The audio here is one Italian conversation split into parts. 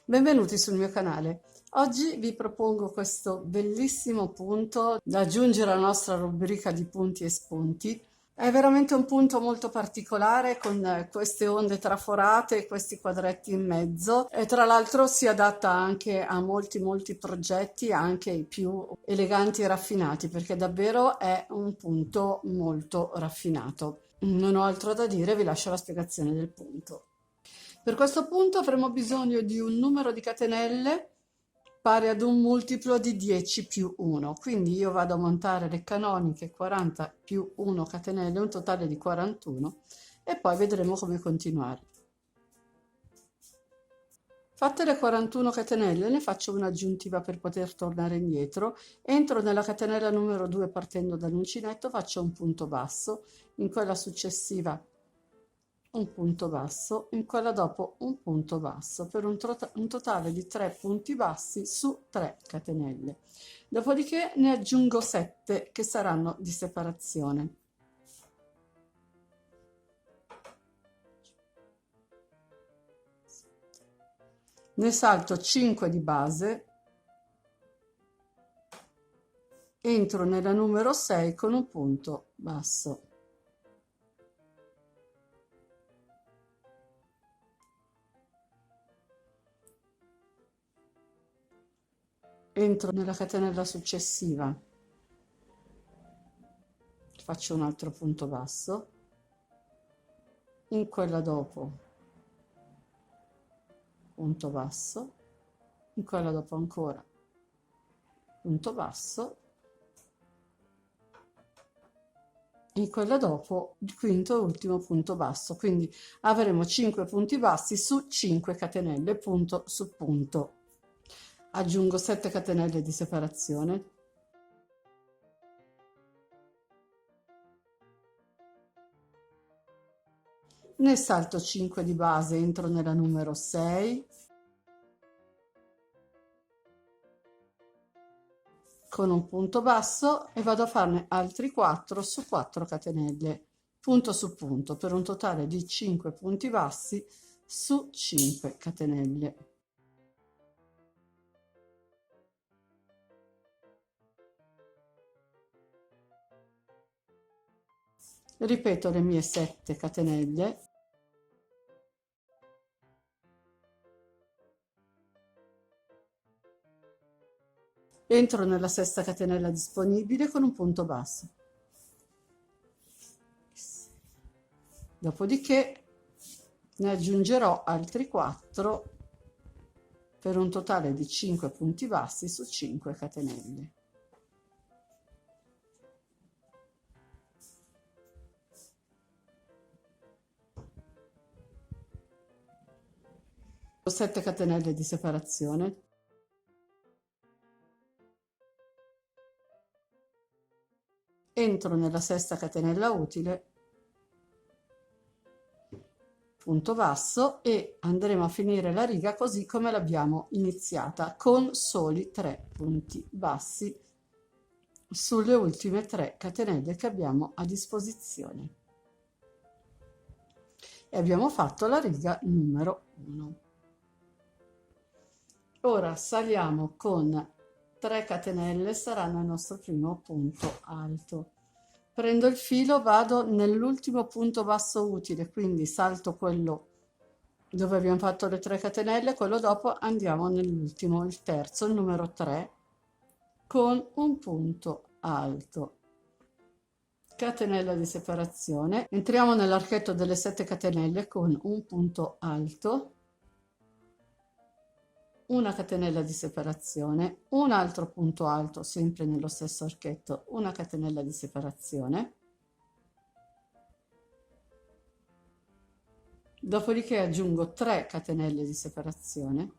Benvenuti sul mio canale. Oggi vi propongo questo bellissimo punto da aggiungere alla nostra rubrica di punti e spunti. È veramente un punto molto particolare con queste onde traforate e questi quadretti in mezzo e tra l'altro si adatta anche a molti progetti, anche i più eleganti e raffinati, perché davvero è un punto molto raffinato. Non ho altro da dire, vi lascio la spiegazione del punto. Per questo punto avremo bisogno di un numero di catenelle pari ad un multiplo di 10 più 1, quindi io vado a montare le canoniche 40 più 1 catenelle, un totale di 41, e poi vedremo come continuare. Fatte le 41 catenelle ne faccio un'aggiuntiva per poter tornare indietro, entro nella catenella numero 2 partendo dall'uncinetto, faccio un punto basso, in quella successiva un punto basso, in quella dopo un punto basso, per un totale di 3 punti bassi su 3 catenelle. Dopodiché ne aggiungo 7 che saranno di separazione. Ne salto 5 di base, entro nella numero 6 con un punto basso. Entro nella catenella successiva, faccio un altro punto basso, in quella dopo punto basso, in quella dopo ancora punto basso, in quella dopo il quinto e ultimo punto basso, quindi avremo 5 punti bassi su 5 catenelle, punto su punto. Aggiungo 7 catenelle di separazione, ne salto 5 di base, entro nella numero 6 con un punto basso e vado a farne altri 4 su 4 catenelle, punto su punto, per un totale di 5 punti bassi su 5 catenelle. Ripeto le mie 7 catenelle, entro nella sesta catenella disponibile con un punto basso. Dopodiché ne aggiungerò altri 4 per un totale di 5 punti bassi su 5 catenelle. 7 catenelle di separazione, entro nella sesta catenella utile, punto basso, e andremo a finire la riga così come l'abbiamo iniziata, con soli 3 punti bassi sulle ultime 3 catenelle che abbiamo a disposizione. E abbiamo fatto la riga numero 1. Ora saliamo con 3 catenelle, saranno il nostro primo punto alto. Prendo il filo, vado nell'ultimo punto basso utile, quindi salto quello dove abbiamo fatto le 3 catenelle, quello dopo andiamo nell'ultimo, il terzo, il numero 3, con un punto alto. Catenella di separazione, entriamo nell'archetto delle 7 catenelle con un punto alto, una catenella di separazione, un altro punto alto sempre nello stesso archetto, una catenella di separazione, dopodiché aggiungo 3 catenelle di separazione,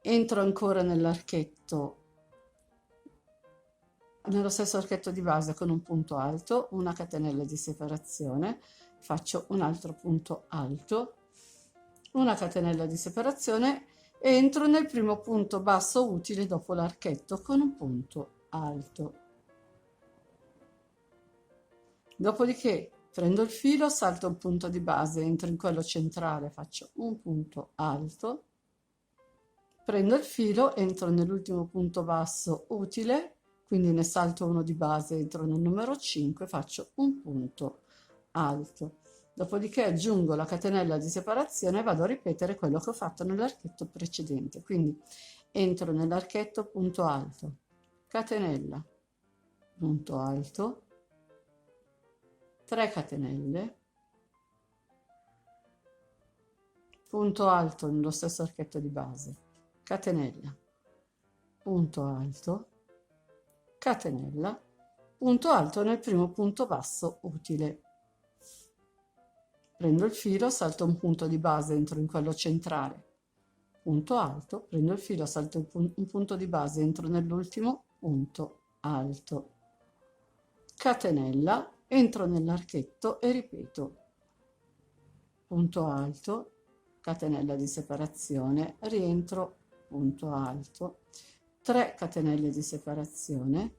entro ancora nell'archetto, nello stesso archetto di base con un punto alto, una catenella di separazione, faccio un altro punto alto, una catenella di separazione, entro nel primo punto basso utile dopo l'archetto con un punto alto. Dopodiché prendo il filo, salto un punto di base, entro in quello centrale, faccio un punto alto, Prendo il filo, entro nell'ultimo punto basso utile, quindi ne salto uno di base, entro nel numero 5, faccio un punto alto. Dopodiché aggiungo la catenella di separazione e vado a ripetere quello che ho fatto nell'archetto precedente. Quindi entro nell'archetto, punto alto, catenella, punto alto, 3 catenelle, punto alto nello stesso archetto di base, catenella, punto alto, catenella, punto alto nel primo punto basso utile. Prendo il filo, salto un punto di base, entro in quello centrale, punto alto, prendo il filo, salto un punto di base, entro nell'ultimo punto alto, catenella, entro nell'archetto e ripeto punto alto, catenella di separazione, rientro, punto alto, 3 catenelle di separazione,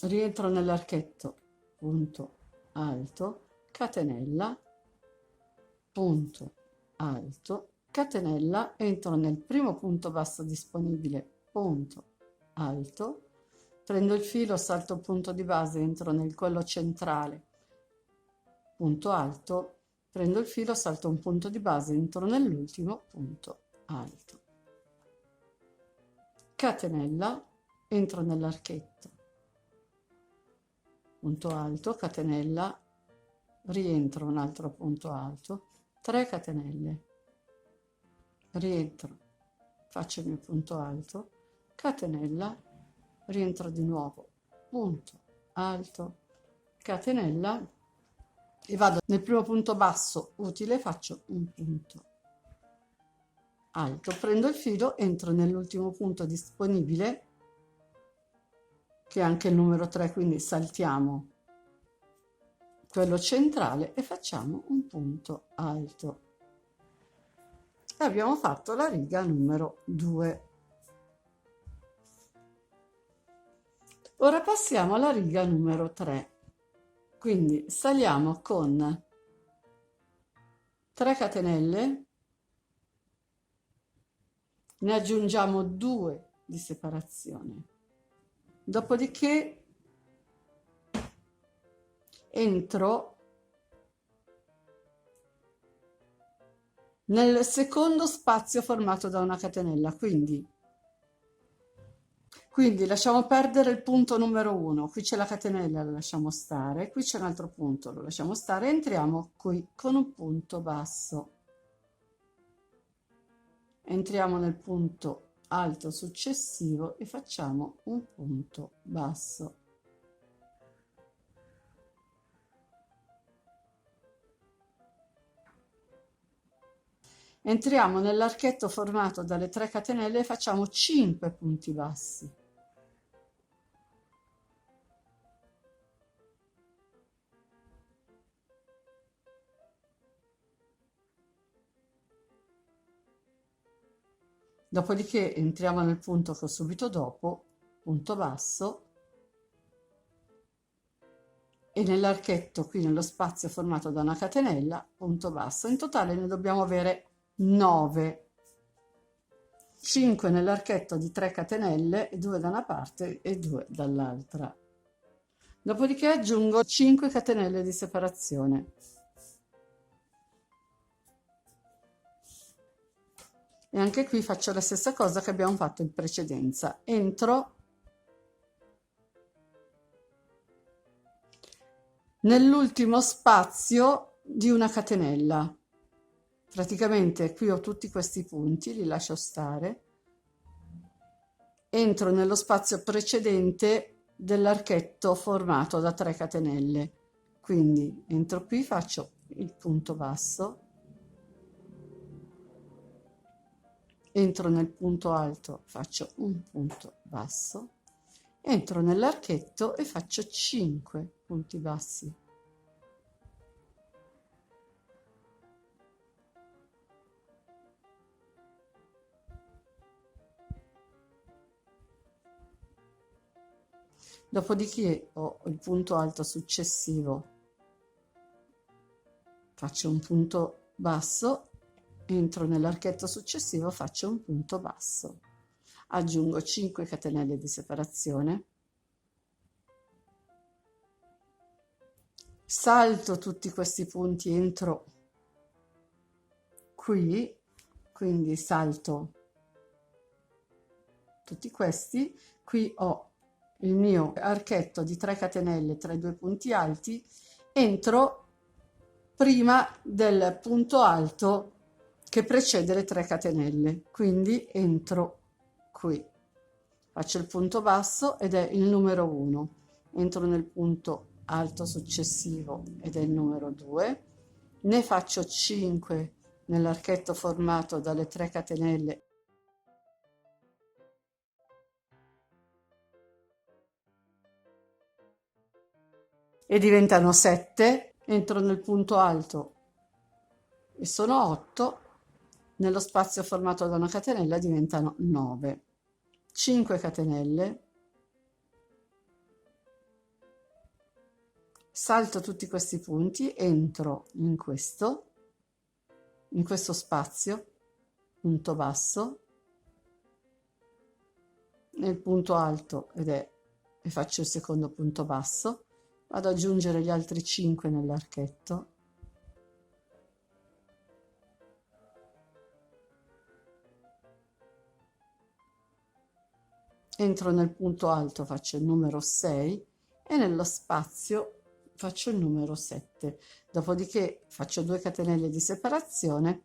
rientro nell'archetto, punto alto, catenella, punto alto, catenella, entro nel primo punto basso disponibile, punto alto, prendo il filo, salto il punto di base, entro nel quello centrale, punto alto, prendo il filo, salto un punto di base, entro nell'ultimo punto alto, catenella, entro nell'archetto, punto alto, catenella, rientro un altro punto alto, 3 catenelle, rientro, faccio il mio punto alto, catenella, rientro di nuovo, punto alto, catenella e vado nel primo punto basso utile, faccio un punto alto, prendo il filo, entro nell'ultimo punto disponibile che è anche il numero 3, quindi saltiamo quello centrale e facciamo un punto alto. E abbiamo fatto la riga numero 2. Ora passiamo alla riga numero 3. Quindi saliamo con 3 catenelle, ne aggiungiamo 2 di separazione. Dopodiché entro nel secondo spazio formato da una catenella, quindi lasciamo perdere il punto numero 1, qui c'è la catenella, la lasciamo stare, qui c'è un altro punto, lo lasciamo stare, entriamo qui con un punto basso. Entriamo nel punto alto successivo e facciamo un punto basso. Entriamo nell'archetto formato dalle 3 catenelle e facciamo 5 punti bassi. Dopodiché entriamo nel punto che ho subito dopo, punto basso, e nell'archetto, qui nello spazio formato da una catenella, punto basso. In totale ne dobbiamo avere 9. 5 nell'archetto di 3 catenelle, 2 da una parte e 2 dall'altra. Dopodiché aggiungo 5 catenelle di separazione. E anche qui faccio la stessa cosa che abbiamo fatto in precedenza. Entro nell'ultimo spazio di una catenella. Praticamente qui ho tutti questi punti, li lascio stare. Entro nello spazio precedente dell'archetto formato da 3 catenelle. Quindi entro qui, faccio il punto basso, entro nel punto alto, faccio un punto basso, entro nell'archetto e faccio 5 punti bassi. Dopodiché ho il punto alto successivo faccio un punto basso, entro nell'archetto successivo, faccio un punto basso, aggiungo 5 catenelle di separazione, salto tutti questi punti, entro qui, quindi salto tutti questi, qui ho il mio archetto di 3 catenelle tra i due punti alti, entro prima del punto alto che precede le 3 catenelle, quindi entro qui, faccio il punto basso ed è il numero 1, entro nel punto alto successivo ed è il numero 2, ne faccio 5 nell'archetto formato dalle 3 catenelle e diventano 7, entro nel punto alto e sono 8, nello spazio formato da una catenella diventano 9, 5 catenelle, salto tutti questi punti, entro in questo spazio, punto basso, nel punto alto e faccio il secondo punto basso, vado ad aggiungere gli altri 5 nell'archetto, entro nel punto alto, faccio il numero 6 e nello spazio faccio il numero 7, dopodiché faccio 2 catenelle di separazione,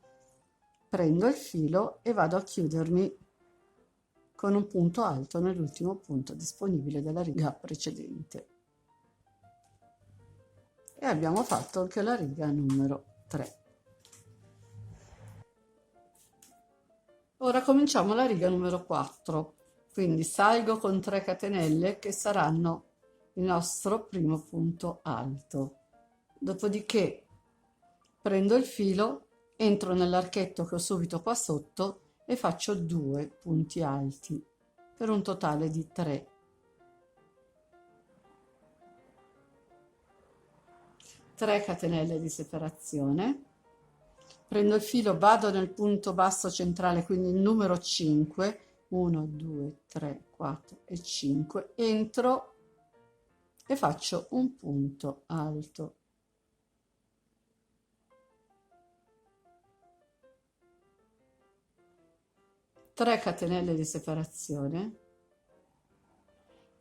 prendo il filo e vado a chiudermi con un punto alto nell'ultimo punto disponibile della riga precedente. E abbiamo fatto anche la riga numero 3. Ora cominciamo la riga numero 4, quindi salgo con 3 catenelle che saranno il nostro primo punto alto. Dopodiché prendo il filo, entro nell'archetto che ho subito qua sotto e faccio 2 punti alti per un totale di 3. 3 catenelle di separazione, prendo il filo, vado nel punto basso centrale, quindi il numero 5, 1, 2, 3, 4 e 5, entro e faccio un punto alto. Tre catenelle di separazione,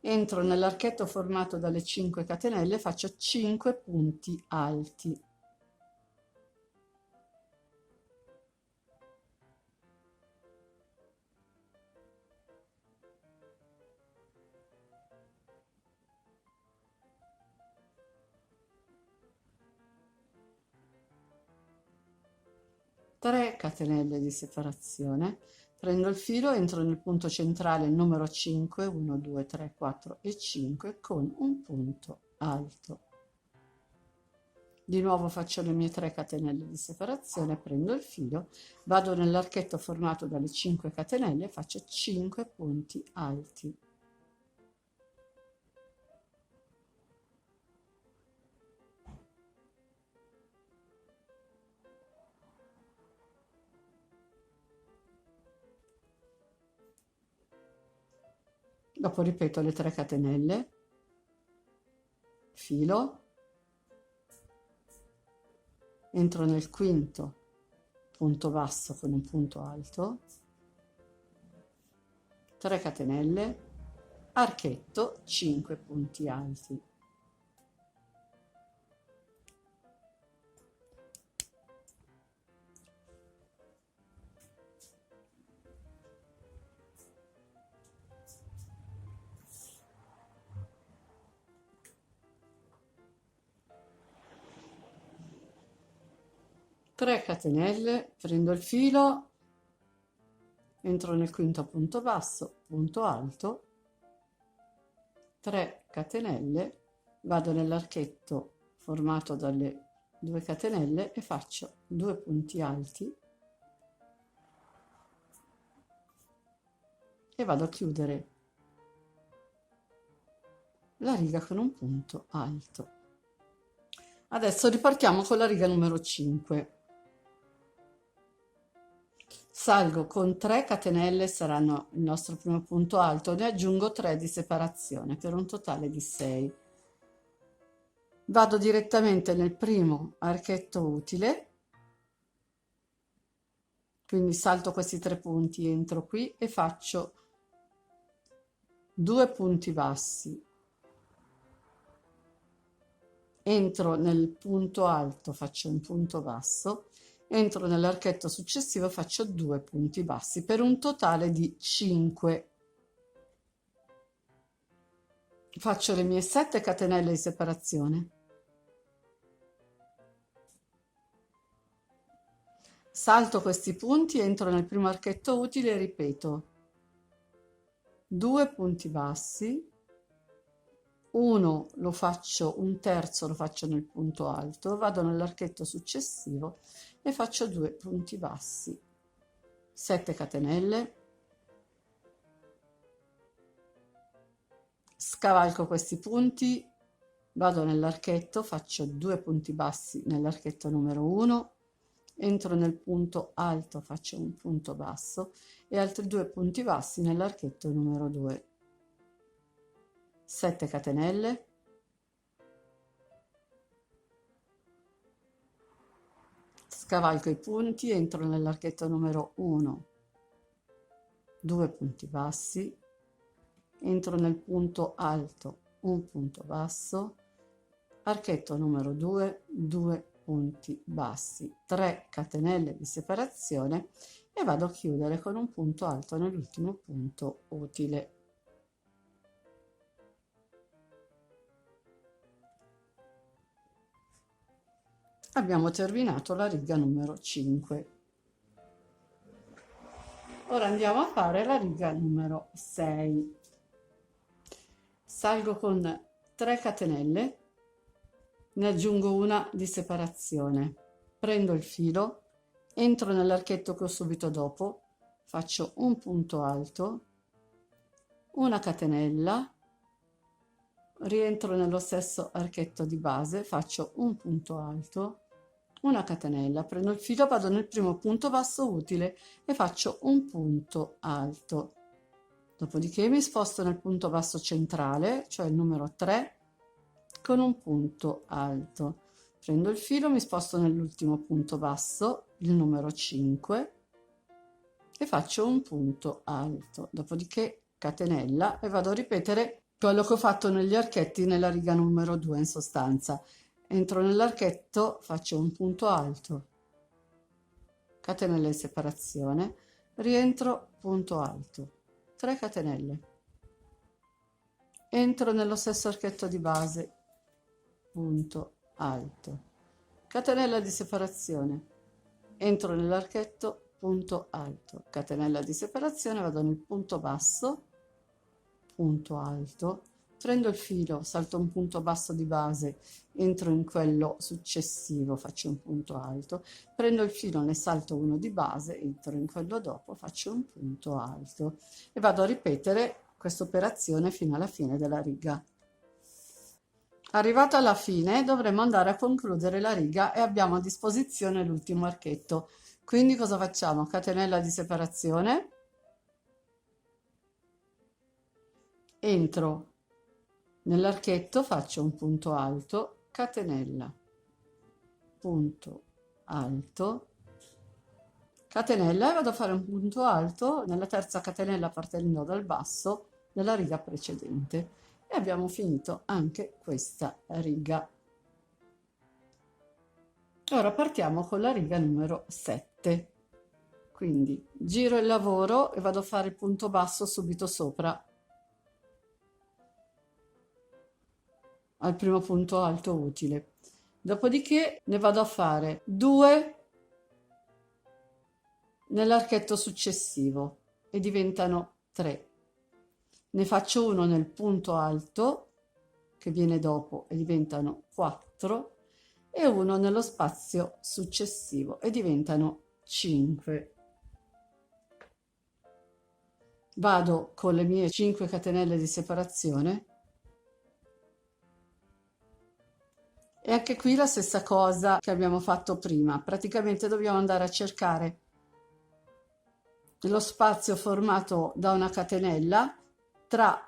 entro nell'archetto formato dalle 5 catenelle, faccio 5 punti alti. Tre catenelle di separazione, prendo il filo, entro nel punto centrale il numero 5, 1, 2, 3, 4 e 5 con un punto alto. Di nuovo faccio le mie 3 catenelle di separazione, prendo il filo, vado nell'archetto formato dalle 5 catenelle e faccio 5 punti alti. Dopo ripeto le 3 catenelle, filo, entro nel quinto punto basso con un punto alto, 3 catenelle, archetto, 5 punti alti. Tre catenelle, prendo il filo, entro nel quinto punto basso, punto alto, 3 catenelle, vado nell'archetto formato dalle 2 catenelle e faccio 2 punti alti e vado a chiudere la riga con un punto alto. Adesso ripartiamo con la riga numero 5. Salgo con 3 catenelle, saranno il nostro primo punto alto, ne aggiungo 3 di separazione per un totale di 6. Vado direttamente nel primo archetto utile, quindi salto questi 3 punti, entro qui e faccio 2 punti bassi. Entro nel punto alto, faccio un punto basso, entro nell'archetto successivo, faccio 2 punti bassi per un totale di 5. Faccio le mie 7 catenelle di separazione. Salto questi punti, entro nel primo archetto utile e ripeto 2 punti bassi, uno lo faccio, un terzo lo faccio nel punto alto, vado nell'archetto successivo e faccio 2 punti bassi, 7 catenelle, scavalco questi punti, vado nell'archetto, faccio 2 punti bassi nell'archetto numero 1, entro nel punto alto, faccio un punto basso e altri 2 punti bassi nell'archetto numero 2. 7 catenelle, scavalco i punti, entro nell'archetto numero 1, 2 punti bassi, entro nel punto alto, un punto basso, archetto numero 2, 2 punti bassi, 3 catenelle di separazione e vado a chiudere con un punto alto nell'ultimo punto utile. Abbiamo terminato la riga numero 5. Ora andiamo a fare la riga numero 6. Salgo con 3 catenelle, ne aggiungo una di separazione, prendo il filo, entro nell'archetto che ho subito dopo, faccio un punto alto, una catenella, rientro nello stesso archetto di base, faccio un punto alto, una catenella, prendo il filo, vado nel primo punto basso utile e faccio un punto alto. Dopodiché mi sposto nel punto basso centrale, cioè il numero 3, con un punto alto. Prendo il filo, mi sposto nell'ultimo punto basso, il numero 5, e faccio un punto alto. Dopodiché catenella e vado a ripetere quello che ho fatto negli archetti nella riga numero 2 in sostanza. Entro nell'archetto, faccio un punto alto, catenella di separazione, rientro, punto alto, 3 catenelle, entro nello stesso archetto di base, punto alto, catenella di separazione, entro nell'archetto, punto alto, catenella di separazione, vado nel punto basso, punto alto, prendo il filo, salto un punto basso di base, entro in quello successivo, faccio un punto alto, prendo il filo, ne salto uno di base, entro in quello dopo, faccio un punto alto e vado a ripetere questa operazione fino alla fine della riga. Arrivato alla fine dovremo andare a concludere la riga e abbiamo a disposizione l'ultimo archetto. Quindi cosa facciamo? Catenella di separazione, entro nell'archetto, faccio un punto alto, catenella, punto alto, catenella e vado a fare un punto alto nella terza catenella partendo dal basso della riga precedente e abbiamo finito anche questa riga. Ora partiamo con la riga numero 7, quindi giro il lavoro e vado a fare il punto basso subito sopra al primo punto alto utile. Dopodiché ne vado a fare 2 nell'archetto successivo e diventano 3. Ne faccio uno nel punto alto che viene dopo e diventano 4 e uno nello spazio successivo e diventano 5. Vado con le mie 5 catenelle di separazione E anche qui la stessa cosa che abbiamo fatto prima, praticamente dobbiamo andare a cercare lo spazio formato da una catenella tra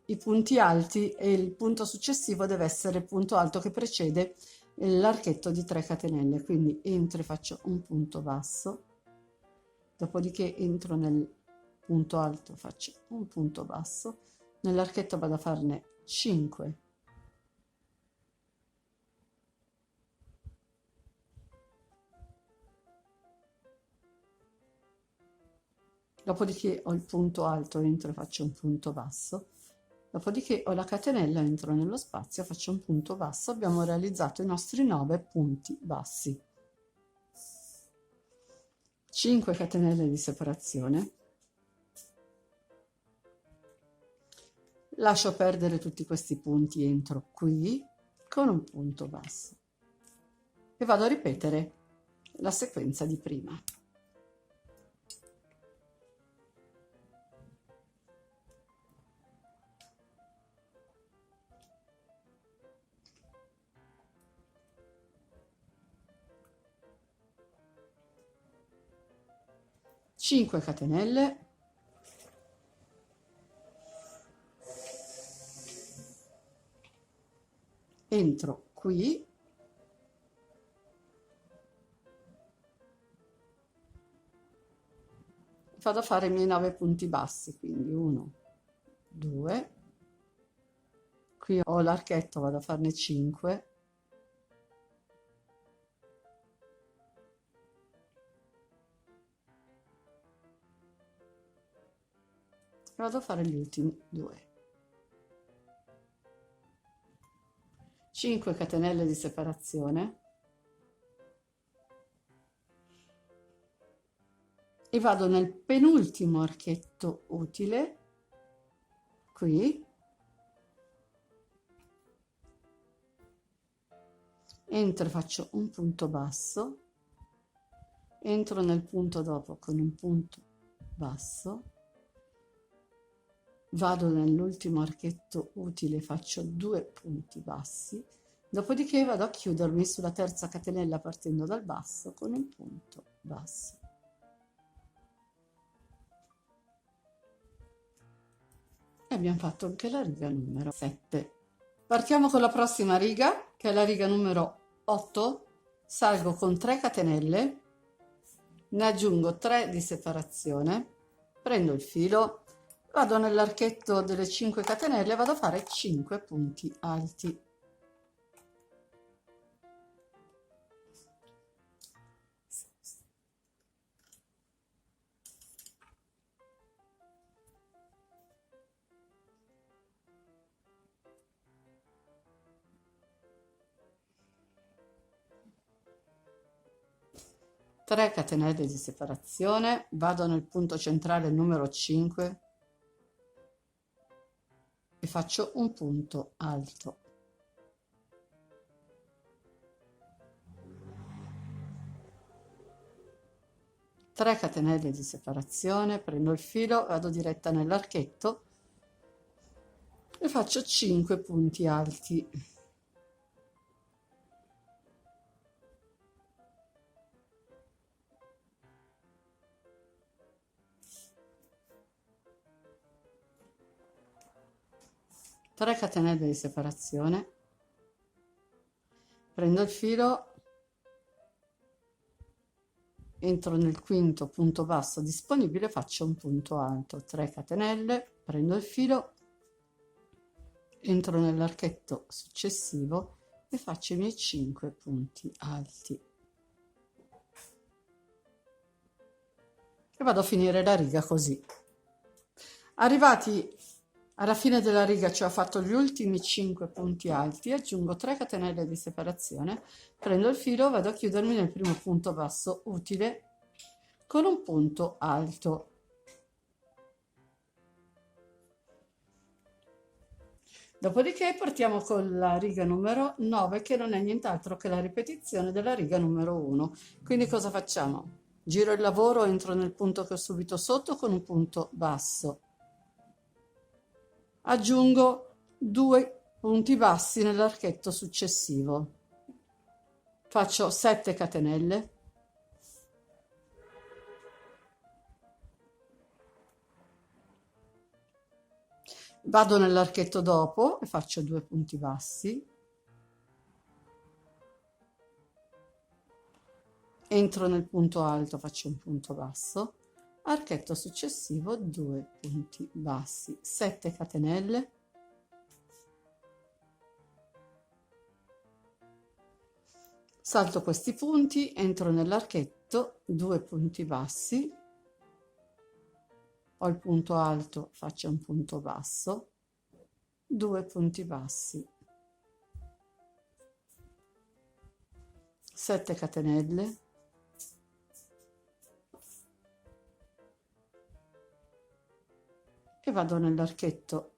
i punti alti e il punto successivo deve essere il punto alto che precede l'archetto di 3 catenelle, quindi entro e faccio un punto basso, dopodiché entro nel punto alto, faccio un punto basso, nell'archetto vado a farne 5, dopodiché ho il punto alto, entro e faccio un punto basso, dopodiché ho la catenella, entro nello spazio, faccio un punto basso, abbiamo realizzato i nostri 9 punti bassi. 5 catenelle di separazione, lascio perdere tutti questi punti, entro qui con un punto basso e vado a ripetere la sequenza di prima. Cinque catenelle, entro qui, vado a fare i miei 9 punti bassi, quindi 1, 2, qui ho l'archetto, vado a farne 5, e vado a fare gli ultimi 2. 5 catenelle di separazione e vado nel penultimo archetto utile, qui, entro e faccio un punto basso, entro nel punto dopo con un punto basso, vado nell'ultimo archetto utile, faccio 2 punti bassi, dopodiché vado a chiudermi sulla terza catenella partendo dal basso con un punto basso. E abbiamo fatto anche la riga numero 7. Partiamo con la prossima riga, che è la riga numero 8, salgo con 3 catenelle, ne aggiungo 3 di separazione, prendo il filo, vado nell'archetto delle 5 catenelle e vado a fare 5 punti alti. Tre catenelle di separazione, vado nel punto centrale numero 5 e faccio un punto alto. Tre catenelle di separazione, prendo il filo, vado diretta nell'archetto e faccio 5 punti alti. Tre catenelle di separazione, prendo il filo, entro nel quinto punto basso disponibile, faccio un punto alto, 3 catenelle, prendo il filo, entro nell'archetto successivo e faccio i miei 5 punti alti. E vado a finire la riga così. Arrivati alla fine della riga, cioè ho fatto gli ultimi 5 punti alti, aggiungo 3 catenelle di separazione, prendo il filo, vado a chiudermi nel primo punto basso utile con un punto alto. Dopodiché partiamo con la riga numero 9, che non è nient'altro che la ripetizione della riga numero 1. Quindi cosa facciamo? Giro il lavoro, entro nel punto che ho subito sotto con un punto basso. Aggiungo 2 punti bassi nell'archetto successivo. Faccio 7 catenelle, vado nell'archetto dopo e faccio 2 punti bassi, entro nel punto alto, faccio un punto basso, archetto successivo, 2 punti bassi, 7 catenelle, salto questi punti, entro nell'archetto, 2 punti bassi, ho il punto alto, faccio un punto basso, 2 punti bassi, 7 catenelle, e vado nell'archetto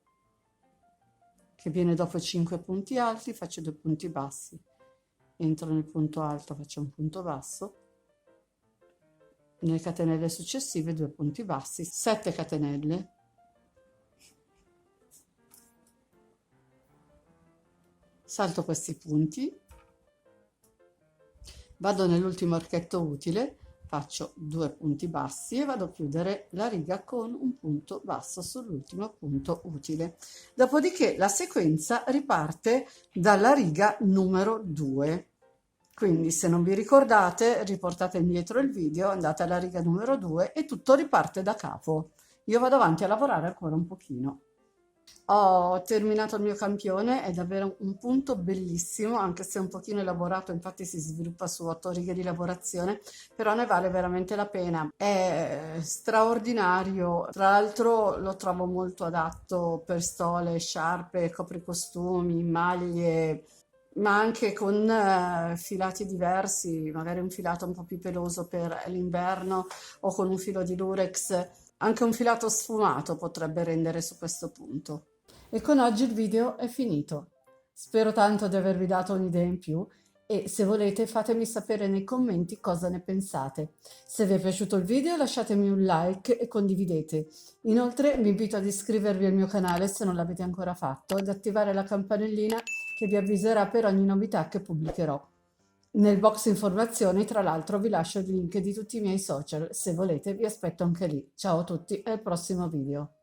che viene dopo 5 punti alti, faccio 2 punti bassi, entro nel punto alto, faccio un punto basso, nelle catenelle successive 2 punti bassi, 7 catenelle, salto questi punti, vado nell'ultimo archetto utile, faccio 2 punti bassi e vado a chiudere la riga con un punto basso sull'ultimo punto utile. Dopodiché la sequenza riparte dalla riga numero 2. Quindi se non vi ricordate, riportate indietro il video, andate alla riga numero 2 e tutto riparte da capo. Io vado avanti a lavorare ancora un pochino. Ho terminato il mio campione, è davvero un punto bellissimo, anche se un pochino elaborato, infatti si sviluppa su 8 righe di lavorazione, però ne vale veramente la pena. È straordinario, tra l'altro lo trovo molto adatto per stole, sciarpe, copricostumi, maglie, ma anche con filati diversi, magari un filato un po' più peloso per l'inverno o con un filo di lurex. Anche un filato sfumato potrebbe rendere su questo punto. E con oggi il video è finito. Spero tanto di avervi dato un'idea in più e se volete fatemi sapere nei commenti cosa ne pensate. Se vi è piaciuto il video lasciatemi un like e condividete. Inoltre vi invito ad iscrivervi al mio canale se non l'avete ancora fatto ed attivare la campanellina che vi avviserà per ogni novità che pubblicherò. Nel box informazioni, tra l'altro, vi lascio il link di tutti i miei social. Se volete, vi aspetto anche lì. Ciao a tutti e al prossimo video.